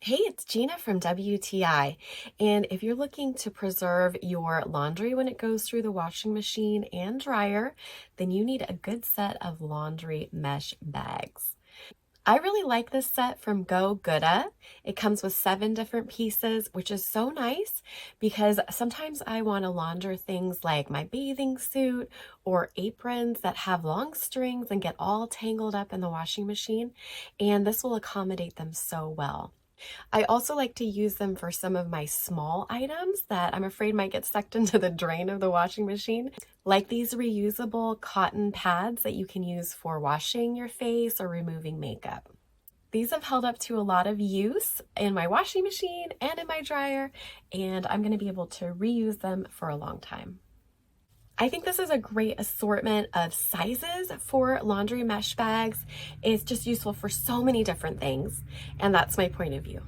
Hey, it's Gina from WTI. And if you're looking to preserve your laundry when it goes through the washing machine and dryer, then you need a good set of laundry mesh bags. I really like this set from GOGOODA. It comes with 7 different pieces, which is so nice because sometimes I want to launder things like my bathing suit or aprons that have long strings and get all tangled up in the washing machine, and this will accommodate them so well. I also like to use them for some of my small items that I'm afraid might get sucked into the drain of the washing machine, like these reusable cotton pads that you can use for washing your face or removing makeup. These have held up to a lot of use in my washing machine and in my dryer, and I'm going to be able to reuse them for a long time. I think this is a great assortment of sizes for laundry mesh bags. It's just useful for so many different things, and that's my point of view.